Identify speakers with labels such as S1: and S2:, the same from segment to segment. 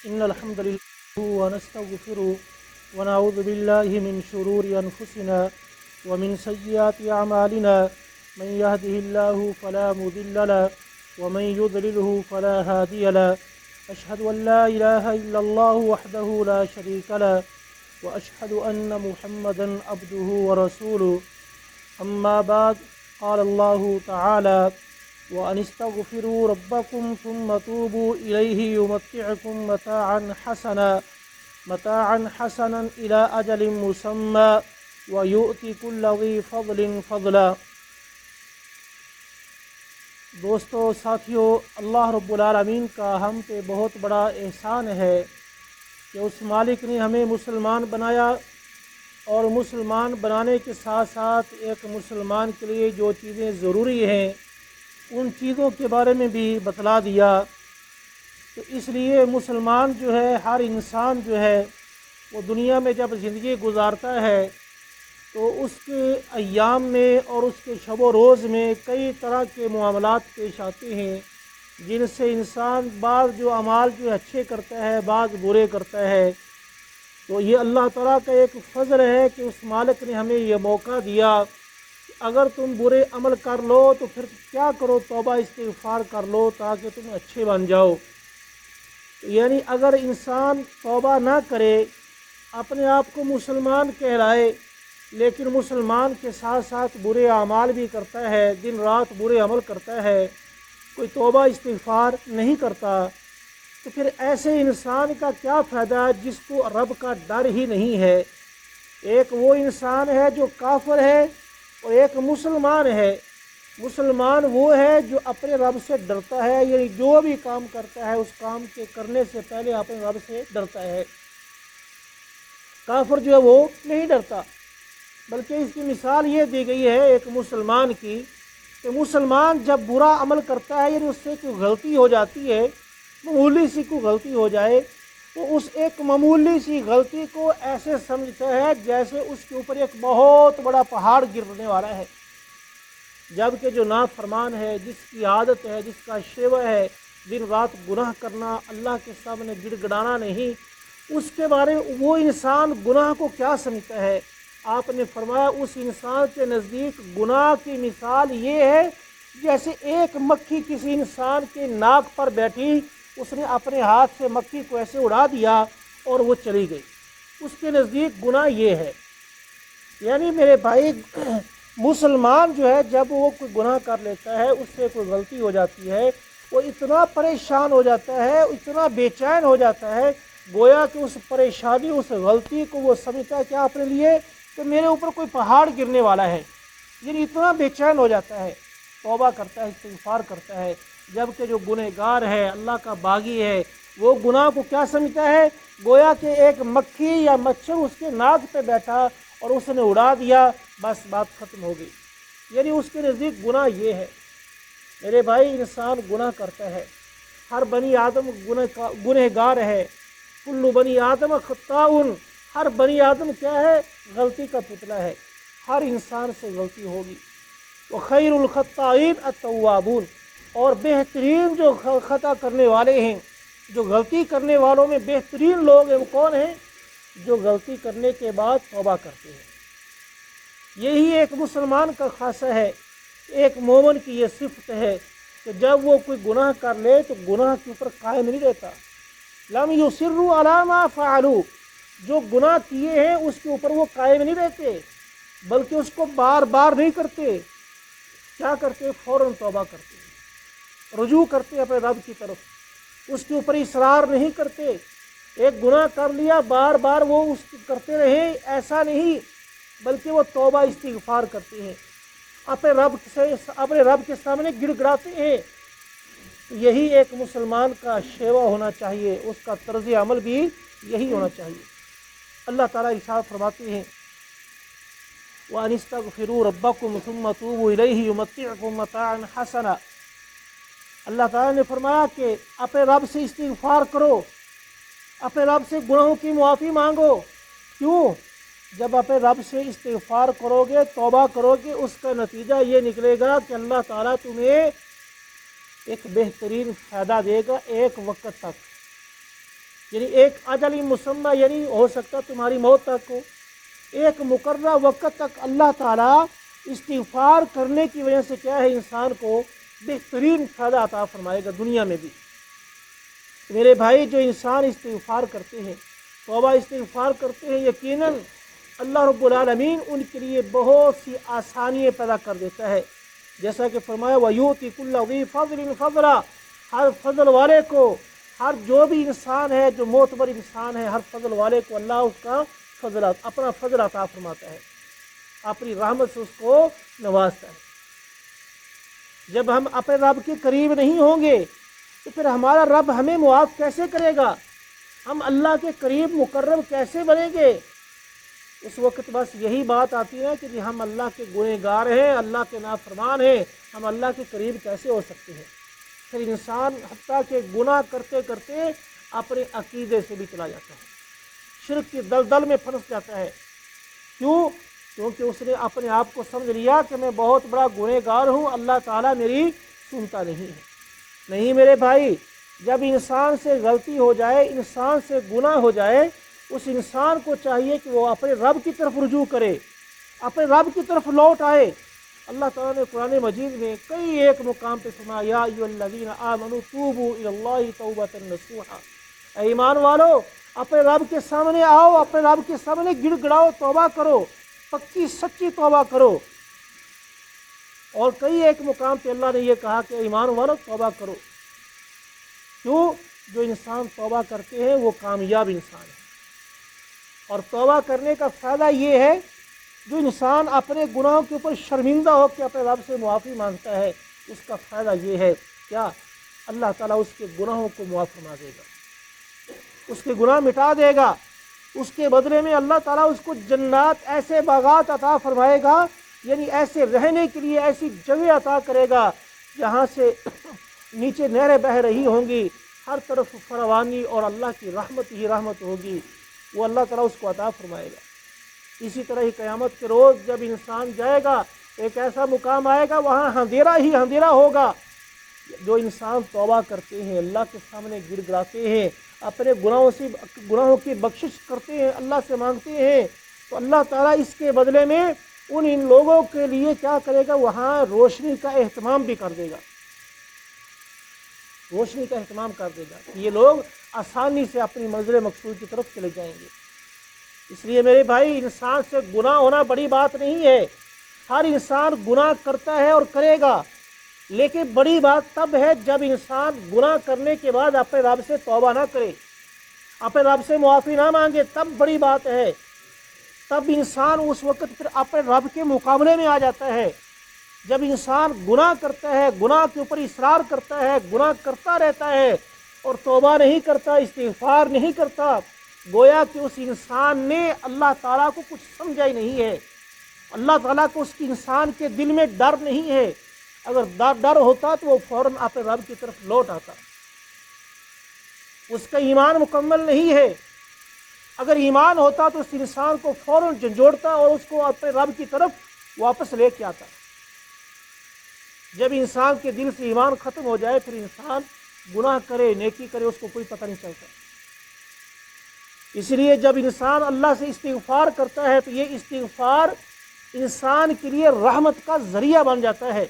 S1: إن الحمد لله ونستغفره ونعوذ بالله من شرور أنفسنا ومن سيئات أعمالنا من يهده الله فلا مضل له ومن يضلله فلا هادي له أشهد أن لا إله إلا الله وحده لا شريك له وأشهد أن محمدا عبده ورسوله أما بعد قال الله تعالى وأن استغفروا ربكم ثم توبوا إليه يمتعكم متاعا حسنا إلى أجل مسمى ويؤتي كل ذي فضل فضلا۔ دوستو ساتھیو، اللہ رب العالمین کا ہم پہ بہت بڑا احسان ہے کہ اس مالک نے ہمیں مسلمان بنایا، اور مسلمان بنانے کے ساتھ ساتھ ایک مسلمان کے لیے جو چیزیں ضروری ہیں ان چیزوں کے بارے میں بھی بتلا دیا۔ تو اس لیے مسلمان جو ہے، ہر انسان جو ہے وہ دنیا میں جب زندگی گزارتا ہے تو اس کے ایام میں اور اس کے شب و روز میں کئی طرح کے معاملات پیش آتے ہیں، جن سے انسان بعض جو اعمال جو اچھے کرتا ہے، بعض برے کرتا ہے۔ تو یہ اللہ تعالیٰ کا ایک فضل ہے کہ اس مالک نے ہمیں یہ موقع دیا کہ اگر تم برے عمل کر لو تو پھر کیا کرو، توبہ استغفار کر لو تاکہ تم اچھے بن جاؤ۔ یعنی اگر انسان توبہ نہ کرے، اپنے آپ کو مسلمان کہلائے، لیکن مسلمان کے ساتھ ساتھ برے اعمال بھی کرتا ہے، دن رات برے عمل کرتا ہے، کوئی توبہ استغفار نہیں کرتا، تو پھر ایسے انسان کا کیا فائدہ جس کو رب کا ڈر ہی نہیں ہے۔ ایک وہ انسان ہے جو کافر ہے اور ایک مسلمان ہے۔ مسلمان وہ ہے جو اپنے رب سے ڈرتا ہے، یعنی جو بھی کام کرتا ہے اس کام کے کرنے سے پہلے اپنے رب سے ڈرتا ہے۔ کافر جو ہے وہ نہیں ڈرتا، بلکہ اس کی مثال یہ دی گئی ہے ایک مسلمان کی کہ مسلمان جب برا عمل کرتا ہے، یعنی اس سے کوئی غلطی ہو جاتی ہے، معمولی سی کوئی غلطی ہو جائے، تو اس ایک معمولی سی غلطی کو ایسے سمجھتا ہے جیسے اس کے اوپر ایک بہت بڑا پہاڑ گرنے والا ہے، جبکہ جو نافرمان ہے، جس کی عادت ہے، جس کا شیوہ ہے دن رات گناہ کرنا، اللہ کے سامنے گڑ گڑانا نہیں، اس کے بارے میں وہ انسان گناہ کو کیا سمجھتا ہے؟ آپ نے فرمایا اس انسان کے نزدیک گناہ کی مثال یہ ہے جیسے ایک مکھی کسی انسان کے ناک پر بیٹھی، اس نے اپنے ہاتھ سے مکھی کو ایسے اڑا دیا اور وہ چلی گئی، اس کے نزدیک گناہ یہ ہے۔ یعنی میرے بھائی، مسلمان جو ہے جب وہ کوئی گناہ کر لیتا ہے، اس سے کوئی غلطی ہو جاتی ہے، وہ اتنا پریشان ہو جاتا ہے، اتنا بے چین ہو جاتا ہے، گویا کہ اس پریشانی، اس غلطی کو وہ سمجھتا ہے کیا اپنے لیے کہ میرے اوپر کوئی پہاڑ گرنے والا ہے، یعنی اتنا بے چین ہو جاتا ہے، توبہ کرتا ہے، استغفار کرتا ہے، جبکہ جو گنہگار ہے، اللہ کا باغی ہے، وہ گناہ کو کیا سمجھتا ہے؟ گویا کہ ایک مکھی یا مچھر اس کے ناک پہ بیٹھا اور اس نے اڑا دیا، بس بات ختم ہو گئی۔ یعنی اس کے نزدیک گناہ یہ ہے۔ میرے بھائی، انسان گناہ کرتا ہے، ہر بنی آدم گنہگار ہے، کل بنی آدم خطاؤن، ہر بنی آدم کیا ہے؟ غلطی کا پتلا ہے، ہر انسان سے غلطی ہوگی۔ وخیر الخطائین التوابون، اور بہترین جو خطا کرنے والے ہیں، جو غلطی کرنے والوں میں بہترین لوگ ہیں، وہ کون ہیں؟ جو غلطی کرنے کے بعد توبہ کرتے ہیں۔ یہی ایک مسلمان کا خاصہ ہے، ایک مومن کی یہ صفت ہے کہ جب وہ کوئی گناہ کر لے تو گناہ کے اوپر قائم نہیں رہتا۔ لم یصروا علی ما فعلوا، جو گناہ کیے ہیں اس کے اوپر وہ قائم نہیں رہتے، بلکہ اس کو بار بار نہیں کرتے۔ کیا کرتے؟ فوراً توبہ کرتے، رجوع کرتے اپنے رب کی طرف، اس کے اوپر اصرار نہیں کرتے۔ ایک گناہ کر لیا، بار بار وہ اس کرتے رہیں، ایسا نہیں، بلکہ وہ توبہ استغفار کرتے ہیں، اپنے رب کے سامنے گڑ گڑاتے ہیں۔ یہی ایک مسلمان کا شیوہ ہونا چاہیے، اس کا طرز عمل بھی یہی ہونا چاہیے۔ اللہ تعالیٰ ارشاد فرماتے ہیں وَأَنِ اسْتَغْفِرُوا رَبَّكُمْ ثُمَّ تُوبُوا إِلَيْهِ يُمَتِّعْكُمْ مَتَاعًا حَسَنًا۔ اللہ تعالیٰ نے فرمایا کہ اپنے رب سے استغفار کرو، اپنے رب سے گناہوں کی معافی مانگو۔ کیوں؟ جب اپنے رب سے استغفار کرو گے، توبہ کرو گے، اس کا نتیجہ یہ نکلے گا کہ اللہ تعالیٰ تمہیں ایک بہترین فائدہ دے گا ایک وقت تک۔ یعنی ایک اجل مسمى یعنی ہو سکتا تمہاری موت تک ہو، ایک مقررہ وقت تک اللہ تعالیٰ استغفار کرنے کی وجہ سے کیا ہے انسان کو بہترین فائدہ عطا فرمائے گا دنیا میں بھی۔ میرے بھائی جو انسان استغفار کرتے ہیں، توبہ استغفار کرتے ہیں، یقیناً اللہ رب العالمین ان کے لیے بہت سی آسانیاں پیدا کر دیتا ہے، جیسا کہ فرمایا وَيُؤْتِ كُلَّ ذِي فَضْلٍ فَضْلًا، ہر فضل والے کو، ہر جو بھی انسان ہے جو معتبر انسان ہے، ہر فضل والے کو اللہ اس کا فضل اپنا فضل عطا فرماتا ہے، اپنی رحمت سے اس کو نوازتا ہے۔ جب ہم اپنے رب کے قریب نہیں ہوں گے تو پھر ہمارا رب ہمیں معاف کیسے کرے گا؟ ہم اللہ کے قریب مقرب کیسے بنیں گے؟ اس وقت بس یہی بات آتی ہے کہ جی ہم اللہ کے گنہگار ہیں، اللہ کے نافرمان ہیں، ہم اللہ کے قریب کیسے ہو سکتے ہیں؟ پھر انسان حتیٰ کہ گناہ کرتے کرتے اپنے عقیدے سے بھی چلا جاتا ہے، شرک کی دلدل میں پھنس جاتا ہے۔ کیوں؟ کیونکہ اس نے اپنے آپ کو سمجھ لیا کہ میں بہت بڑا گنہگار ہوں، اللہ تعالیٰ میری سنتا نہیں ہے۔ نہیں میرے بھائی، جب انسان سے غلطی ہو جائے، انسان سے گناہ ہو جائے، اس انسان کو چاہیے کہ وہ اپنے رب کی طرف رجوع کرے، اپنے رب کی طرف لوٹ آئے۔ اللہ تعالیٰ نے قرآن مجید میں کئی ایک مقام پہ فرمایا یا ایھا الذین آمنوا توبوا الی اللہ توبۃ نصوحا، اے ایمان والو اپنے رب کے سامنے آؤ، اپنے رب کے سامنے گڑ گڑاؤ، توبہ کرو، پکی سچی توبہ کرو۔ اور کئی ایک مقام پہ اللہ نے یہ کہا کہ ایمان والو توبہ کرو۔ کیوں؟ جو انسان توبہ کرتے ہیں وہ کامیاب انسان ہے، اور توبہ کرنے کا فائدہ یہ ہے جو انسان اپنے گناہوں کے اوپر شرمندہ ہو کے اپنے رب سے معافی مانگتا ہے، اس کا فائدہ یہ ہے کیا؟ اللہ تعالیٰ اس کے گناہوں کو معاف فرما دے گا، اس کے گناہ مٹا دے گا، اس کے بدلے میں اللہ تعالیٰ اس کو جنات، ایسے باغات عطا فرمائے گا، یعنی ایسے رہنے کے لیے ایسی جگہ عطا کرے گا جہاں سے نیچے نہریں بہہ رہی ہوں گی، ہر طرف فراوانی اور اللہ کی رحمت ہی رحمت ہوگی، وہ اللہ تعالیٰ اس کو عطا فرمائے گا۔ اسی طرح ہی قیامت کے روز جب انسان جائے گا، ایک ایسا مقام آئے گا وہاں اندھیرا ہی اندھیرا ہوگا۔ جو انسان توبہ کرتے ہیں، اللہ کے سامنے گڑ گڑاتے ہیں، اپنے گناہوں کی بخشش کرتے ہیں، اللہ سے مانگتے ہیں، تو اللہ تعالیٰ اس کے بدلے میں ان لوگوں کے لیے کیا کرے گا؟ وہاں روشنی کا اہتمام بھی کر دے گا، روشنی کا اہتمام کر دے گا کہ یہ لوگ آسانی سے اپنی منزل مقصود کی طرف چلے جائیں گے۔ اس لیے میرے بھائی انسان سے گناہ ہونا بڑی بات نہیں ہے، ہر انسان گناہ کرتا ہے اور کرے گا، لیکن بڑی بات تب ہے جب انسان گناہ کرنے کے بعد اپنے رب سے توبہ نہ کرے، اپنے رب سے معافی نہ مانگے، تب بڑی بات ہے۔ تب انسان اس وقت پھر اپنے رب کے مقابلے میں آ جاتا ہے۔ جب انسان گناہ کرتا ہے، گناہ کے اوپر اصرار کرتا ہے، گناہ کرتا رہتا ہے اور توبہ نہیں کرتا، استغفار نہیں کرتا، گویا کہ اس انسان نے اللہ تعالیٰ کو کچھ سمجھا ہی نہیں ہے، اللہ تعالیٰ کو اس کی انسان کے دل میں ڈر نہیں ہے۔ اگر ڈر ہوتا تو وہ فوراً اپنے رب کی طرف لوٹ آتا۔ اس کا ایمان مکمل نہیں ہے، اگر ایمان ہوتا تو اس انسان کو فوراً جھنجھوڑتا اور اس کو اپنے رب کی طرف واپس لے کے آتا۔ جب انسان کے دل سے ایمان ختم ہو جائے پھر انسان گناہ کرے نیکی کرے اس کو کوئی پتہ نہیں چلتا۔ اس لیے جب انسان اللہ سے استغفار کرتا ہے تو یہ استغفار انسان کے لیے رحمت کا ذریعہ بن جاتا ہے۔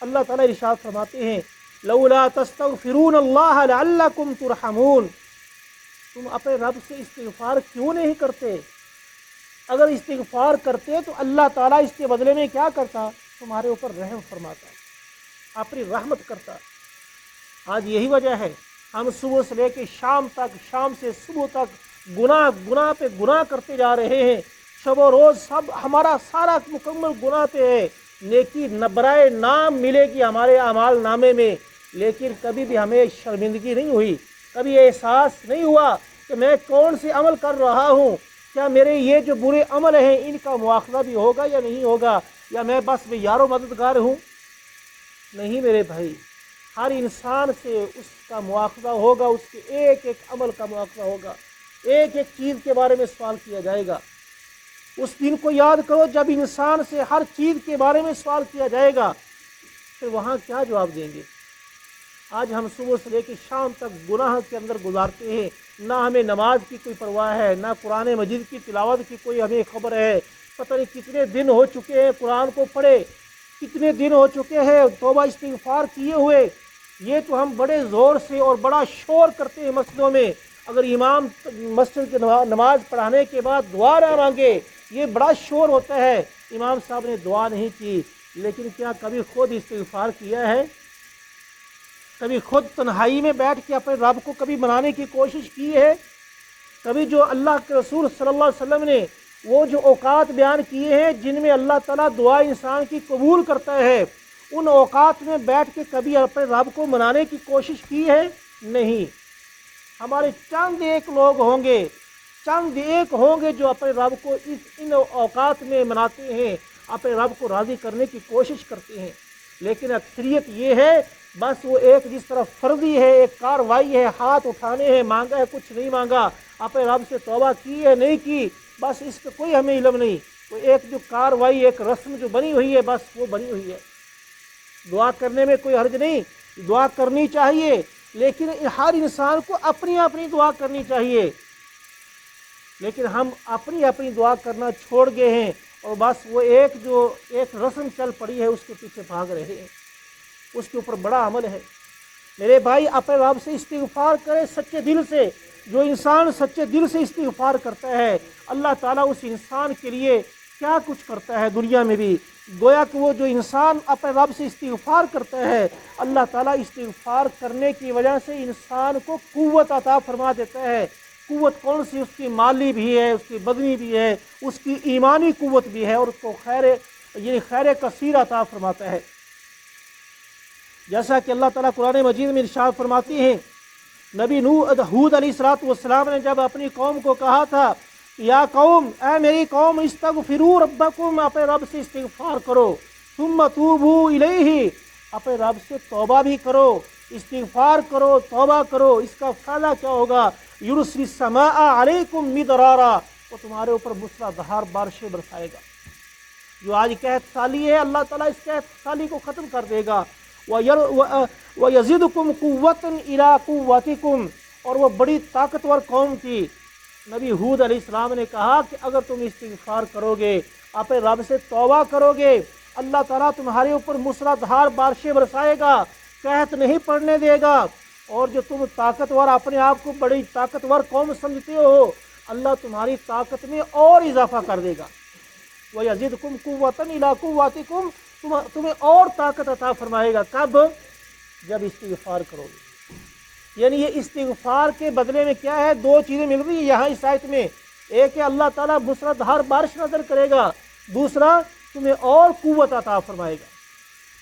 S1: اللہ تعالیٰ ارشاد فرماتے ہیں لولا تستغفرون اللہ لعلکم ترحمون، تم اپنے رب سے استغفار کیوں نہیں کرتے؟ اگر استغفار کرتے تو اللہ تعالیٰ اس کے بدلے میں کیا کرتا؟ تمہارے اوپر رحم فرماتا، اپنی رحمت کرتا۔ آج یہی وجہ ہے ہم صبح سے لے کے شام تک، شام سے صبح تک گناہ پہ گناہ کرتے جا رہے ہیں، شب و روز سب ہمارا سارا مکمل گناہ پہ ہے۔ نیکی برائے نام ملے گی ہمارے اعمال نامے میں، لیکن کبھی بھی ہمیں شرمندگی نہیں ہوئی، کبھی احساس نہیں ہوا کہ میں کون سے عمل کر رہا ہوں، کیا میرے یہ جو برے عمل ہیں ان کا مواخذہ بھی ہوگا یا نہیں ہوگا، یا میں بس یار و مددگار ہوں؟ نہیں میرے بھائی، ہر انسان سے اس کا مواخذہ ہوگا، اس کے ایک ایک عمل کا مواخذہ ہوگا، ایک ایک چیز کے بارے میں سوال کیا جائے گا۔ اس دن کو یاد کرو جب انسان سے ہر چیز کے بارے میں سوال کیا جائے گا، پھر وہاں کیا جواب دیں گے؟ آج ہم صبح سے لے کے شام تک گناہ کے اندر گزارتے ہیں، نہ ہمیں نماز کی کوئی پرواہ ہے، نہ قرآن مجید کی تلاوت کی کوئی ہمیں خبر ہے۔ پتہ نہیں کتنے دن ہو چکے ہیں قرآن کو پڑھے، کتنے دن ہو چکے ہیں توبہ استغفار کیے ہوئے۔ یہ تو ہم بڑے زور سے اور بڑا شور کرتے ہیں مسجدوں میں، اگر امام مسجد کی نماز پڑھانے کے بعد دعا نہ مانگے، یہ بڑا شور ہوتا ہے، امام صاحب نے دعا نہیں کی۔ لیکن کیا کبھی خود استغفار کیا ہے؟ کبھی خود تنہائی میں بیٹھ کے اپنے رب کو کبھی منانے کی کوشش کی ہے؟ کبھی جو اللہ کے رسول صلی اللہ علیہ وسلم نے وہ جو اوقات بیان کیے ہیں جن میں اللہ تعالیٰ دعا انسان کی قبول کرتا ہے، ان اوقات میں بیٹھ کے کبھی اپنے رب کو منانے کی کوشش کی ہے؟ نہیں۔ ہمارے چند ایک لوگ ہوں گے، چند ایک ہوں گے جو اپنے رب کو ان اوقات میں مناتے ہیں، اپنے رب کو راضی کرنے کی کوشش کرتے ہیں۔ لیکن اکثریت یہ ہے بس وہ ایک جس طرح فرضی ہے، ایک کاروائی ہے، ہاتھ اٹھانے ہیں، مانگا ہے کچھ نہیں مانگا، اپنے رب سے توبہ کی ہے نہیں کی، بس اس کا کوئی ہمیں علم نہیں۔ وہ ایک جو کاروائی، ایک رسم جو بنی ہوئی ہے بس وہ بنی ہوئی ہے۔ دعا کرنے میں کوئی حرج نہیں، دعا کرنی چاہیے، لیکن ہر انسان کو اپنی اپنی دعا کرنی چاہیے۔ لیکن ہم اپنی اپنی دعا کرنا چھوڑ گئے ہیں اور بس وہ ایک رسم چل پڑی ہے، اس کے پیچھے بھاگ رہے ہیں، اس کے اوپر بڑا عمل ہے۔ میرے بھائی اپنے رب سے استغفار کرے سچے دل سے۔ جو انسان سچے دل سے استغفار کرتا ہے اللہ تعالیٰ اس انسان کے لیے کیا کچھ کرتا ہے دنیا میں بھی۔ گویا کہ وہ جو انسان اپنے رب سے استغفار کرتا ہے اللہ تعالیٰ استغفار کرنے کی وجہ سے انسان کو قوت عطا فرما دیتا ہے۔ قوت کون سی؟ اس کی مالی بھی ہے، اس کی بدنی بھی ہے، اس کی ایمانی قوت بھی ہے، اور اس کو خیر کثیر عطا فرماتا ہے۔ جیسا کہ اللہ تعالیٰ قرآن مجید میں ارشاد فرماتی ہیں، نبی ہود علیہ السلام نے جب اپنی قوم کو کہا تھا یا قوم، اے میری قوم، استغفروا ربکم، اپنے رب سے استغفار کرو، ثم توبوا الیہ، اپنے رب سے توبہ بھی کرو، استغفار کرو، توبہ کرو۔ اس کا فائدہ کیا ہوگا؟ یرسل السماء علیکم مدرارا، وہ تمہارے اوپر موسلادھار بارشیں برسائے گا۔ جو آج قحط سالی ہے اللہ تعالیٰ اس قحط سالی کو ختم کر دے گا۔ وَيَزِدْكُمْ قُوَّةً إِلَىٰ قُوَّتِكُمْ، اور وہ بڑی طاقتور قوم تھی۔ نبی ہود علیہ السلام نے کہا کہ اگر تم استغفار کرو گے، اپنے رب سے توبہ کرو گے، اللہ تعالیٰ تمہارے اوپر موسلادھار بارشیں برسائے گا، قحط نہیں پڑنے دے گا، اور جو تم طاقتور اپنے آپ کو بڑی طاقتور قوم سمجھتے ہو اللہ تمہاری طاقت میں اور اضافہ کر دے گا۔ وَيَزِدْكُمْ قُوَّةً إِلَىٰ قُوَّتِكُمْ، تمہیں اور طاقت عطا فرمائے گا۔ کب؟ جب استغفار کرو گے۔ یعنی یہ استغفار کے بدلے میں کیا ہے؟ دو چیزیں مل رہی ہیں یہاں اس آیت میں۔ ایک ہے اللہ تعالیٰ موسلادھار بارش نازل کرے گا، دوسرا تمہیں اور قوت عطا فرمائے گا۔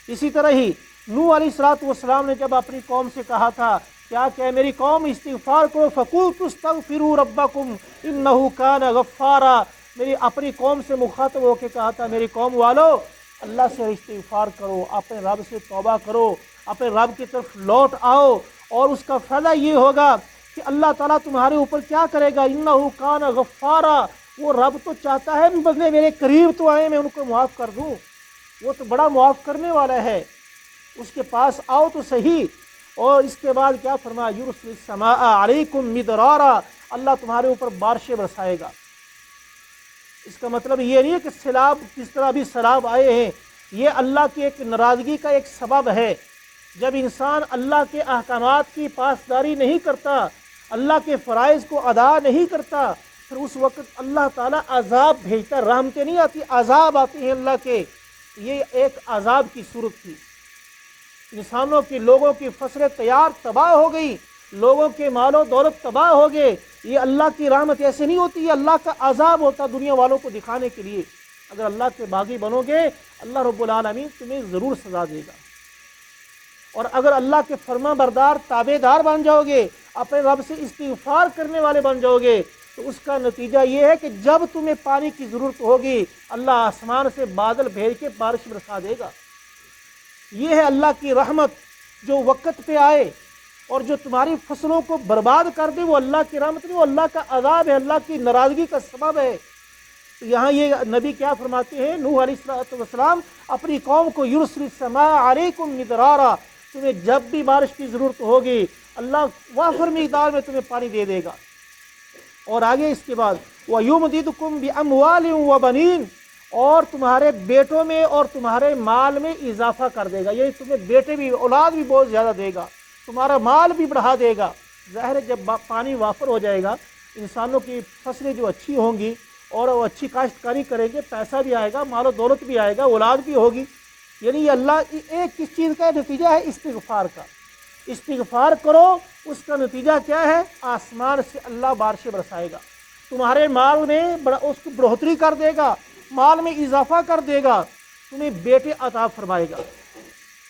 S1: اسی طرح ہی نوح علیہ السلام نے جب اپنی قوم سے کہا تھا کیا کہ میری قوم استغفار کرو، فَقُلْتُ اسْتَغْفِرُوا رَبَّكُمْ إِنَّهُ كَانَ غَفَّارًا، میری اپنی قوم سے مخاطب ہو کے کہا تھا میری قوم والو اللہ سے استغفار کرو، اپنے رب سے توبہ کرو، اپنے رب کی طرف لوٹ آؤ، اور اس کا فائدہ یہ ہوگا کہ اللہ تعالیٰ تمہارے اوپر کیا کرے گا؟ انہ کان غفارا، وہ رب تو چاہتا ہے بدلے میرے قریب تو آئے میں ان کو معاف کر دوں، وہ تو بڑا معاف کرنے والا ہے، اس کے پاس آؤ تو صحیح۔ اور اس کے بعد کیا فرمایا؟ یرسل السماء علیکم مدرارا، اللہ تمہارے اوپر بارشیں برسائے گا۔ اس کا مطلب یہ نہیں ہے کہ سیلاب کس طرح بھی سیلاب آئے ہیں، یہ اللہ کی ایک ناراضگی کا ایک سبب ہے۔ جب انسان اللہ کے احکامات کی پاسداری نہیں کرتا، اللہ کے فرائض کو ادا نہیں کرتا، پھر اس وقت اللہ تعالیٰ عذاب بھیجتا ہے، رحمتیں نہیں آتی، عذاب آتے ہیں اللہ کے۔ یہ ایک عذاب کی صورت تھی، انسانوں کی، لوگوں کی فصلیں تیار تباہ ہو گئی، لوگوں کے مال و دولت تباہ ہو گئے۔ یہ اللہ کی رحمت ایسے نہیں ہوتی، یہ اللہ کا عذاب ہوتا دنیا والوں کو دکھانے کے لیے۔ اگر اللہ کے باغی بنو گے اللہ رب العالمین تمہیں ضرور سزا دے گا، اور اگر اللہ کے فرما بردار تابع دار بن جاؤ گے، اپنے رب سے استغفار کرنے والے بن جاؤ گے، تو اس کا نتیجہ یہ ہے کہ جب تمہیں پانی کی ضرورت ہوگی اللہ آسمان سے بادل بھیج کے بارش برسا دے گا۔ یہ ہے اللہ کی رحمت، جو وقت پہ آئے اور جو تمہاری فصلوں کو برباد کر دے، وہ اللہ کی رحمت نہیں، وہ اللہ کا عذاب ہے، اللہ کی ناراضگی کا سبب ہے۔ تو یہاں یہ نبی کیا فرماتے ہیں؟ نوح علیہ السلام اپنی قوم کو یرسل السماء علیکم مدرارا، تمہیں جب بھی بارش کی ضرورت ہوگی اللہ وافر مقدار میں تمہیں پانی دے دے گا۔ اور آگے اس کے بعد وَيُمْدِدْكُمْ بِأَمْوَالٍ وَبَنِينَ، اور تمہارے بیٹوں میں اور تمہارے مال میں اضافہ کر دے گا، یعنی تمہیں بیٹے بھی اولاد بھی بہت زیادہ دے گا، تمہارا مال بھی بڑھا دے گا۔ ظاہر ہے جب پانی وافر ہو جائے گا انسانوں کی فصلیں جو اچھی ہوں گی اور وہ اچھی کاشتکاری کریں گے، پیسہ بھی آئے گا، مال و دولت بھی آئے گا، اولاد بھی ہوگی۔ یعنی یہ اللہ ایک کس چیز کا نتیجہ ہے؟ استغفار کا۔ استغفار کرو، اس کا نتیجہ کیا ہے؟ آسمان سے اللہ بارشیں برسائے گا، تمہارے مال میں اس کو بڑھوتری کر دے گا، مال میں اضافہ کر دے گا، تمہیں بیٹے عطا فرمائے گا۔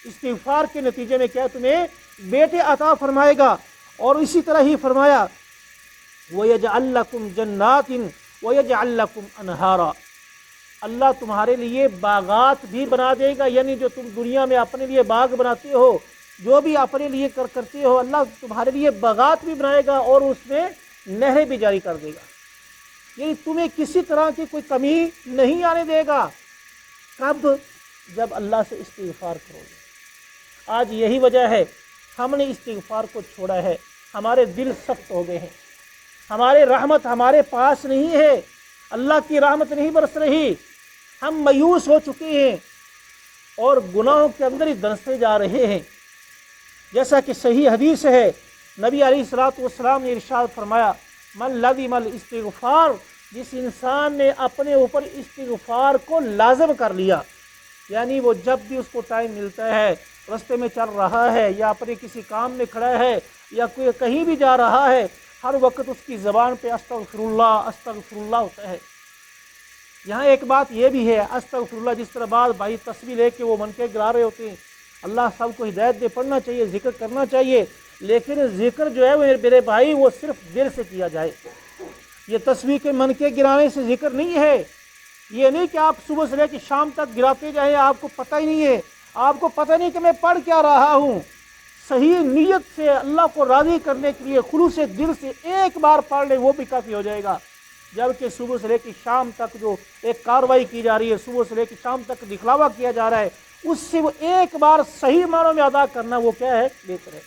S1: استغفار کے نتیجے میں کیا؟ تمہیں بیٹے عطا فرمائے گا۔ اور اسی طرح ہی فرمایا وَيَجْعَلْ لَكُمْ جَنَّاتٍ وَيَجْعَلْ لَكُمْ أَنْهَارًا، اللہ تمہارے لیے باغات بھی بنا دے گا، یعنی جو تم دنیا میں اپنے لیے باغ بناتے ہو، جو بھی اپنے لیے کرتے ہو، اللہ تمہارے لیے باغات بھی بنائے گا اور اس میں نہریں بھی جاری کر دے گا، یعنی تمہیں کسی طرح کی کوئی کمی نہیں آنے دے گا۔ کب؟ جب اللہ سے استغفار کرو گے۔ آج یہی وجہ ہے ہم نے استغفار کو چھوڑا ہے، ہمارے دل سخت ہو گئے ہیں، ہمارے رحمت ہمارے پاس نہیں ہے، اللہ کی رحمت نہیں برس رہی، ہم مایوس ہو چکے ہیں اور گناہوں کے اندر ہی دھنستے جا رہے ہیں۔ جیسا کہ صحیح حدیث ہے، نبی علیہ الصلوۃ والسلام نے ارشاد فرمایا من لزم الاستغفار، جس انسان نے اپنے اوپر استغفار کو لازم کر لیا، یعنی وہ جب بھی اس کو ٹائم ملتا ہے، رستے میں چل رہا ہے یا اپنے کسی کام میں کھڑا ہے یا کوئی کہیں بھی جا رہا ہے، ہر وقت اس کی زبان پہ استغفر اللہ ہوتا ہے۔ یہاں ایک بات یہ بھی ہے، استغفر اللہ جس طرح بعض بھائی تسبیح لے کے وہ من کے گرا رہے ہوتے ہیں، اللہ سب کو ہدایت دے، پڑھنا چاہیے، ذکر کرنا چاہیے، لیکن ذکر جو ہے وہ میرے بھائی وہ صرف دل سے کیا جائے۔ یہ تسبیح کے من کے گرانے سے ذکر نہیں ہے، یہ نہیں کہ آپ صبح سے لے کے شام تک گراتے جائیں، آپ کو پتہ ہی نہیں ہے، آپ کو پتہ نہیں کہ میں پڑھ کیا رہا ہوں۔ صحیح نیت سے اللہ کو راضی کرنے کے لیے خلوص دل سے ایک بار پڑھ لیں، وہ بھی کافی ہو جائے گا۔ جبکہ صبح سے لے کے شام تک جو ایک کاروائی کی جا رہی ہے، صبح سے لے کے شام تک دکھلاوا کیا جا رہا ہے، اس سے وہ ایک بار صحیح معنوں میں ادا کرنا وہ کیا ہے؟ بہتر ہے۔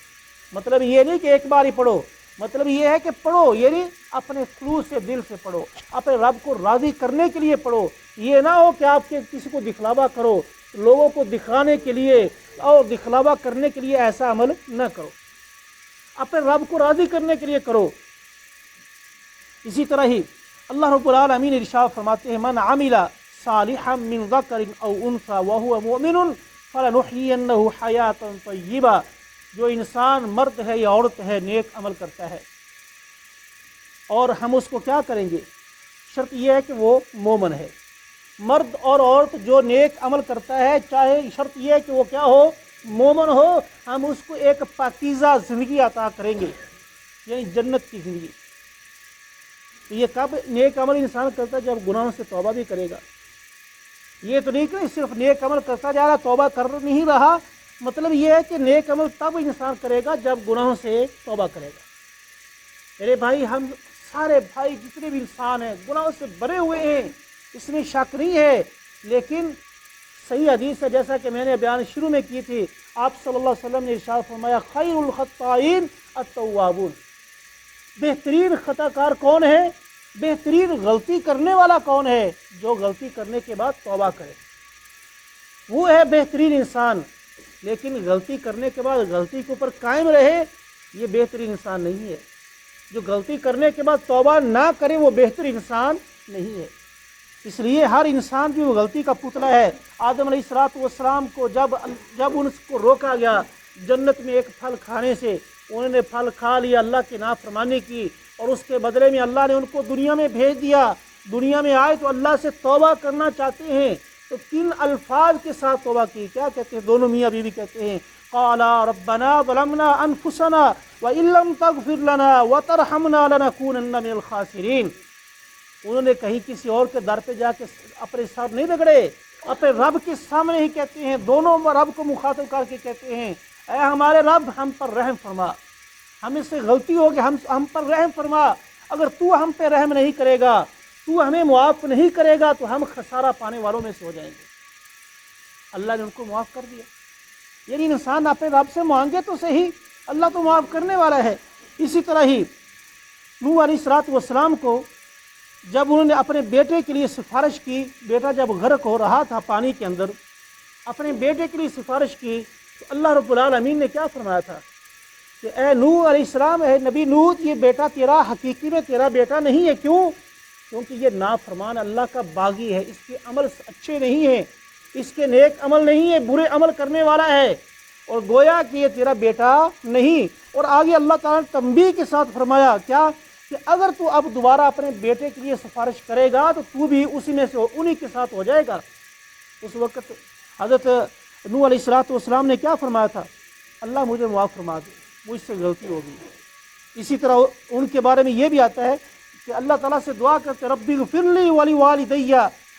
S1: مطلب یہ نہیں کہ ایک بار ہی پڑھو، مطلب یہ ہے کہ پڑھو، یعنی اپنے خلوص سے دل سے پڑھو، اپنے رب کو راضی کرنے کے لیے پڑھو۔ یہ نہ ہو کہ آپ کے کسی کو دکھلاوا کرو، لوگوں کو دکھانے کے لیے اور دکھلاوا کرنے کے لیے ایسا عمل نہ کرو، اپنے رب کو راضی کرنے کے لیے کرو۔ اسی طرح ہی اللہ رب العالمین ارشاد فرماتے ہیں من عمل صالحا من ذکر او انثى وهو مؤمن فلنحيينه حیاتا طیبہ، جو انسان مرد ہے یا عورت ہے نیک عمل کرتا ہے اور ہم اس کو کیا کریں گے؟ شرط یہ ہے کہ وہ مومن ہے۔ مرد اور عورت جو نیک عمل کرتا ہے، چاہے شرط یہ ہے کہ وہ کیا ہو؟ مومن ہو، ہم اس کو ایک پاکیزہ زندگی عطا کریں گے، یعنی جنت کی زندگی۔ یہ کب نیک عمل انسان کرتا ہے؟ جب گناہوں سے توبہ بھی کرے گا۔ یہ تو نہیں کہ صرف نیک عمل کرتا جا رہا، توبہ کر نہیں رہا، مطلب یہ ہے کہ نیک عمل تب انسان کرے گا جب گناہوں سے توبہ کرے گا۔ میرے بھائی، ہم سارے بھائی جتنے بھی انسان ہیں گناہوں سے بھرے ہوئے ہیں، اس میں شک نہیں ہے، لیکن صحیح حدیث ہے جیسا کہ میں نے بیان شروع میں کی تھی، آپ صلی اللہ علیہ وسلم نے ارشاد فرمایا خیر الخطائین التوابون، بہترین خطا کار کون ہے؟ بہترین غلطی کرنے والا کون ہے؟ جو غلطی کرنے کے بعد توبہ کرے، وہ ہے بہترین انسان۔ لیکن غلطی کرنے کے بعد غلطی کے اوپر قائم رہے، یہ بہترین انسان نہیں ہے۔ جو غلطی کرنے کے بعد توبہ نہ کرے وہ بہتر انسان نہیں ہے۔ اس لیے ہر انسان بھی وہ غلطی کا پتلا ہے۔ آدم علیہ الصلوۃ والسلام کو جب ان کو روکا گیا جنت میں ایک پھل کھانے سے، انہوں نے پھل کھا لیا، اللہ کی نافرمانی کی، اور اس کے بدلے میں اللہ نے ان کو دنیا میں بھیج دیا۔ دنیا میں آئے تو اللہ سے توبہ کرنا چاہتے ہیں، تو کن الفاظ کے ساتھ توبہ کی؟ کیا کہتے ہیں؟ دونوں میاں بیوی کہتے ہیں قالا ربنا ظلمنا انفسنا وان لم تغفر لنا وترحمنا لنکونن من الخاسرین۔ انہوں نے کہیں کسی اور کے در پہ جا کے اپنے سر نہیں رگڑے، اپنے رب کے سامنے ہی کہتے ہیں، دونوں رب کو مخاطب کر کے کہتے ہیں اے ہمارے رب ہم پر رحم فرما، ہم سے غلطی ہوگی، ہم پر رحم فرما، اگر تو ہم پہ رحم نہیں کرے گا، تو ہمیں معاف نہیں کرے گا تو ہم خسارہ پانے والوں میں سے ہو جائیں گے۔ اللہ نے ان کو معاف کر دیا۔ یعنی انسان اپنے رب سے مانگے تو صحیح، اللہ تو معاف کرنے والا ہے۔ اسی طرح ہی نوح علیہ السلام کو جب انہوں نے اپنے بیٹے کے لیے سفارش کی، بیٹا جب غرق ہو رہا تھا پانی کے اندر، اپنے بیٹے کے لیے سفارش کی، تو اللہ رب العالمین نے کیا فرمایا تھا کہ اے نوح علیہ السلام، اے نبی نوح، یہ بیٹا تیرا حقیقی میں تیرا بیٹا نہیں ہے۔ کیوں؟ کیونکہ یہ نافرمان اللہ کا باغی ہے، اس کے عمل اچھے نہیں ہیں، اس کے نیک عمل نہیں ہے، برے عمل کرنے والا ہے، اور گویا کہ یہ تیرا بیٹا نہیں۔ اور آگے اللہ تعالیٰ نے تنبیہ کے ساتھ فرمایا کیا کہ اگر تو اب دوبارہ اپنے بیٹے کے لیے سفارش کرے گا تو تو بھی اسی میں سے انہی کے ساتھ ہو جائے گا۔ اس وقت حضرت نوح علیہ السلام نے کیا فرمایا تھا؟ اللہ مجھے معاف فرما دے، مجھ سے غلطی ہو گئی۔ اسی طرح ان کے بارے میں یہ بھی آتا ہے کہ اللہ تعالیٰ سے دعا کرتے ربی اغفر لی ولوالدی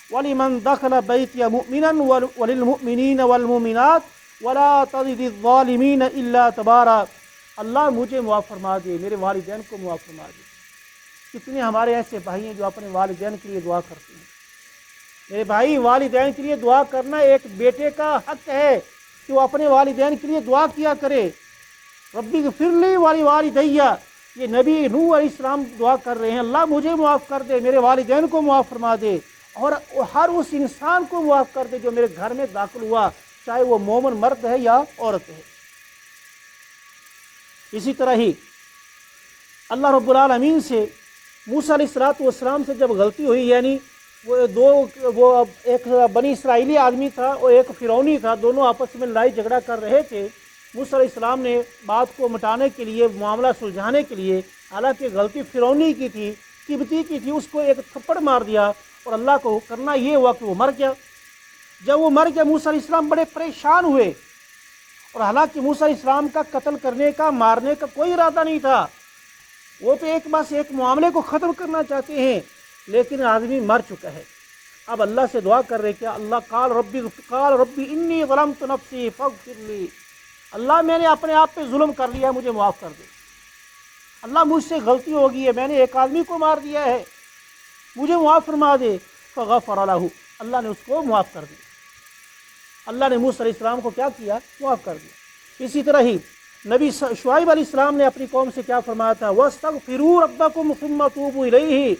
S1: ولمن دخل بیتی مؤمنا وللمؤمنین والمؤمنات ولا تزد الظالمین الا تبارا۔ اللہ مجھے معاف فرما دے، میرے والدین کو معاف فرما دے۔ کتنے ہمارے ایسے بھائی ہیں جو اپنے والدین کے لیے دعا کرتے ہیں۔ میرے بھائی، والدین کے لیے دعا کرنا ایک بیٹے کا حق ہے کہ وہ اپنے والدین کے لیے دعا کیا کرے۔ ربی اغفر لی ولوالدی، یہ نبی نوح علیہ السلام دعا کر رہے ہیں، اللہ مجھے معاف کر دے، میرے والدین کو معاف فرما دے، اور ہر اس انسان کو معاف کر دے جو میرے گھر میں داخل ہوا، چاہے وہ مومن مرد ہے یا عورت ہے۔ اسی طرح ہی اللہ رب العالمین سے موسیٰ علیہ السلام سے جب غلطی ہوئی، یعنی وہ ایک بنی اسرائیلی آدمی تھا اور ایک فرعونی تھا، دونوں آپس میں لڑائی جھگڑا کر رہے تھے۔ موسیٰ علیہ السلام نے بات کو مٹانے کے لیے، معاملہ سلجھانے کے لیے، حالانکہ غلطی فرعونی کی تھی، قبطی کی تھی، اس کو ایک تھپڑ مار دیا، اور اللہ کو کرنا یہ ہوا کہ وہ مر گیا۔ جب وہ مر گیا، موسیٰ علیہ السلام بڑے پریشان ہوئے، اور حالانکہ موسیٰ علیہ السلام کا قتل کرنے کا، مارنے کا کوئی ارادہ نہیں تھا، وہ تو بس ایک معاملے کو ختم کرنا چاہتے ہیں، لیکن آدمی مر چکا ہے۔ اب اللہ سے دعا کر رہے کہ اللہ قال ربی انی ظلمت نفسی فاغفر لی، اللہ میں نے اپنے آپ پہ ظلم کر لیا، مجھے معاف کر دے، اللہ مجھ سے غلطی ہو گئی ہے، میں نے ایک آدمی کو مار دیا ہے، مجھے معاف فرما دے۔ فغفر لہ، اللہ نے اس کو معاف کر دیا۔ اللہ نے موسیٰ علیہ السلام کو کیا کیا؟ معاف کر دیا۔ اسی طرح ہی نبی شعیب علیہ السلام نے اپنی قوم سے کیا فرمایا تھا؟ وَاسْتَغْفِرُوا رَبَّكُمْ ثُمَّ تُوبُوا إِلَيْهِ،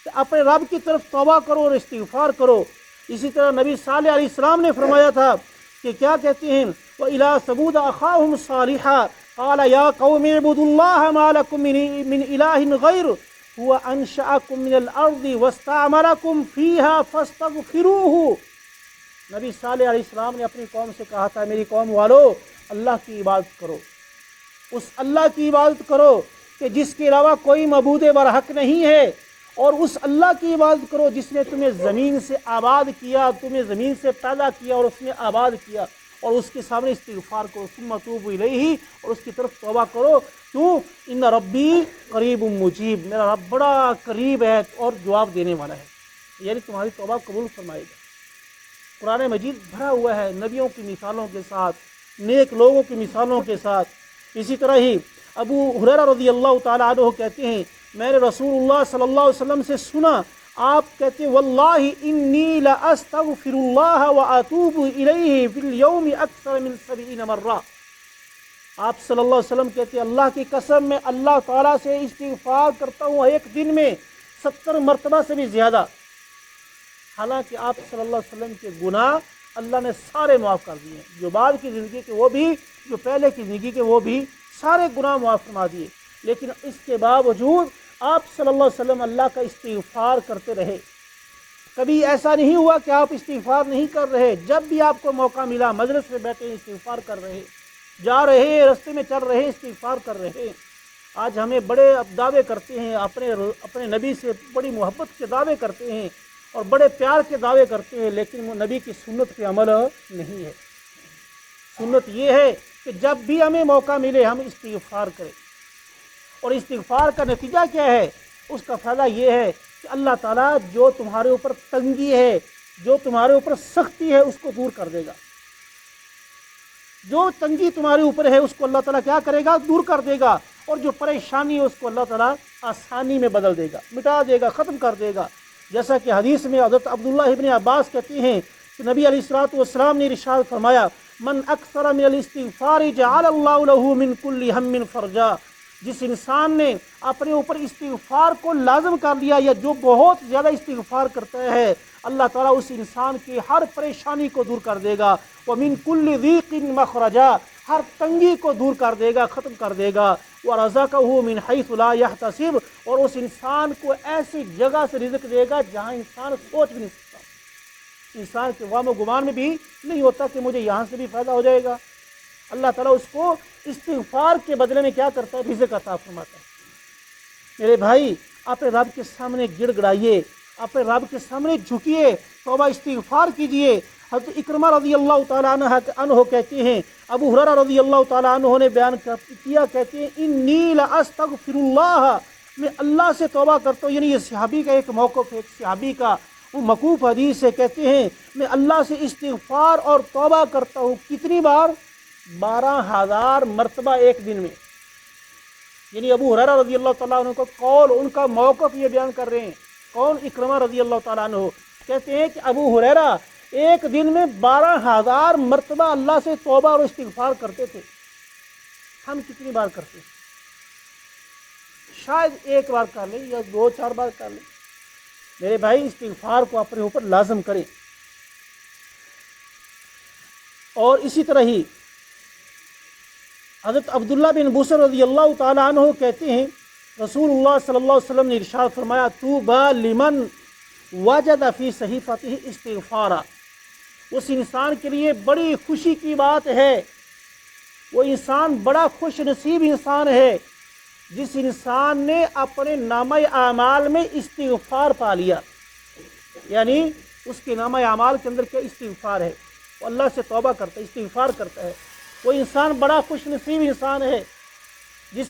S1: کہ اپنے رب کی طرف توبہ کرو اور استغفار کرو۔ اسی طرح نبی صالح علیہ السلام نے فرمایا تھا کہ کیا کہتے ہیں؟ وَإِلَىٰ ثَمُودَ أَخَاهُمْ صَالِحًا قَالَ يَا قَوْمِ اعْبُدُوا اللَّهَ مَا لَكُم مِّنْ إِلَٰهٍ غَيْرُهُ هُوَ أَنشَأَكُم مِّنَ الْأَرْضِ وَاسْتَعْمَرَكُمْ فِيهَا فَاسْتَغْفِرُوهُ۔ نبی صالح علیہ السلام نے اپنی قوم سے کہا تھا، میری قوم والو، اللہ کی عبادت کرو، اس اللہ کی عبادت کرو کہ جس کے علاوہ کوئی معبود برحق نہیں ہے، اور اس اللہ کی عبادت کرو جس نے تمہیں زمین سے آباد کیا، تمہیں زمین سے پیدا کیا اور اس نے آباد کیا، اور اس کے سامنے استغفار کرو، ثم توبوا الیہ، اور اس کی طرف توبہ کرو۔ کیوں؟ ان ربی قریب مجیب، میرا رب بڑا قریب ہے اور جواب دینے والا ہے، یعنی تمہاری توبہ قبول فرمائے گا۔ قرآن مجید بھرا ہوا ہے نبیوں کی مثالوں کے ساتھ، نیک لوگوں کی مثالوں کے ساتھ۔ اسی طرح ہی ابو ہریرہ رضی اللہ تعالیٰ عنہ کہتے ہیں، میں نے رسول اللہ صلی اللہ علیہ وسلم سے سنا، آپ کہتے ہیں واللہ انی لاستغفر اللہ واتوب الیہ فی اليوم اکثر من 70 مرہ۔ آپ صلی اللہ علیہ وسلم کہتے ہیں اللہ کی قسم میں اللہ تعالیٰ سے استغفار کرتا ہوں ایک دن میں 70 مرتبہ سے بھی زیادہ۔ حالانکہ آپ صلی اللہ علیہ وسلم کے گناہ اللہ نے سارے معاف کر دیے ہیں، جو بعد کی زندگی کے وہ بھی، جو پہلے کی زندگی کے وہ بھی، سارے گناہ معاف فرما دیے، لیکن اس کے باوجود آپ صلی اللہ علیہ وسلم اللہ کا استغفار کرتے رہے۔ کبھی ایسا نہیں ہوا کہ آپ استغفار نہیں کر رہے، جب بھی آپ کو موقع ملا مجلس میں بیٹھے استغفار کر رہے، جا رہے رستے میں چل رہے استغفار کر رہے۔ آج ہمیں بڑے دعوے کرتے ہیں، اپنے نبی سے بڑی محبت کے دعوے کرتے ہیں اور بڑے پیار کے دعوے کرتے ہیں، لیکن وہ نبی کی سنت پہ عمل نہیں ہے۔ سنت یہ ہے کہ جب بھی ہمیں موقع ملے ہم استغفار کریں، اور استغفار کا نتیجہ کیا ہے؟ اس کا فائدہ یہ ہے کہ اللہ تعالیٰ جو تمہارے اوپر تنگی ہے، جو تمہارے اوپر سختی ہے، اس کو دور کر دے گا۔ جو تنگی تمہارے اوپر ہے اس کو اللہ تعالیٰ کیا کرے گا؟ دور کر دے گا، اور جو پریشانی ہے اس کو اللہ تعالیٰ آسانی میں بدل دے گا، مٹا دے گا، ختم کر دے گا۔ جیسا کہ حدیث میں حضرت عبداللہ ابن عباس کہتے ہیں کہ نبی علیہ الصلوۃ والسلام نے ارشاد فرمایا من اکثر من الاستغفار جعل اللہ لہ من کل ہم فرجا، جس انسان نے اپنے اوپر استغفار کو لازم کر لیا یا جو بہت زیادہ استغفار کرتا ہے، اللہ تعالیٰ اس انسان کی ہر پریشانی کو دور کر دے گا، ومن کل ضیق مخرجا، ہر تنگی کو دور کر دے گا، ختم کر دے گا، ورزقہ من حیث لا یحتسب، اور اس انسان کو ایسی جگہ سے رزق دے گا جہاں انسان سوچ بھی نہیں سکتا، انسان کے وہم و گمان میں بھی نہیں ہوتا کہ مجھے یہاں سے بھی فائدہ ہو جائے گا۔ اللہ تعالیٰ اس کو استغفار کے بدلے میں کیا کرتا ہے؟ رزق عطا فرماتا ہے۔ میرے بھائی، اپنے رب کے سامنے گڑ گڑائیے، اپنے رب کے سامنے جھکیے، توبہ استغفار کیجئے۔ حضرت اکرمہ رضی اللہ تعالیٰ عنہ کہتے ہیں، ابو ہریرہ رضی اللہ تعالیٰ عنہ نے بیان کیا، کہتے ہیں انی لاستغفر اللہ، میں اللہ سے توبہ کرتا ہوں، یعنی یہ صحابی کا ایک موقف ہے، ایک صحابی کا وہ موقوف حدیث سے، کہتے ہیں میں اللہ سے استغفار اور توبہ کرتا ہوں، کتنی بار؟ 12,000 مرتبہ ایک دن میں۔ یعنی ابو ہریرہ رضی اللہ تعالیٰ عنہ کا قول، ان کا موقف یہ بیان کر رہے ہیں، کون؟ اکرمہ رضی اللہ تعالیٰ عنہ کہتے ہیں کہ ابو ہریرہ ایک دن میں 12,000 مرتبہ اللہ سے توبہ اور استغفار کرتے تھے۔ ہم کتنی بار کرتے ہیں؟ شاید ایک بار کر لیں یا 2-4 بار کر لیں۔ میرے بھائی، استغفار کو اپنے اوپر لازم کریں۔ اور اسی طرح ہی حضرت عبداللہ بن بصر رضی اللہ تعالیٰ عنہ کہتے ہیں، رسول اللہ صلی اللہ علیہ وسلم نے ارشاد فرمایا، طوبی لمن وجد فی صحیفتہ استغفارا، اس انسان کے لیے بڑی خوشی کی بات ہے، وہ انسان بڑا خوش نصیب انسان ہے جس انسان نے اپنے نامہ اعمال میں استغفار پا لیا، یعنی اس کے نامہ اعمال کے اندر کیا؟ استغفار ہے، وہ اللہ سے توبہ کرتا ہے، استغفار کرتا ہے، وہ انسان بڑا خوش نصیب انسان ہے۔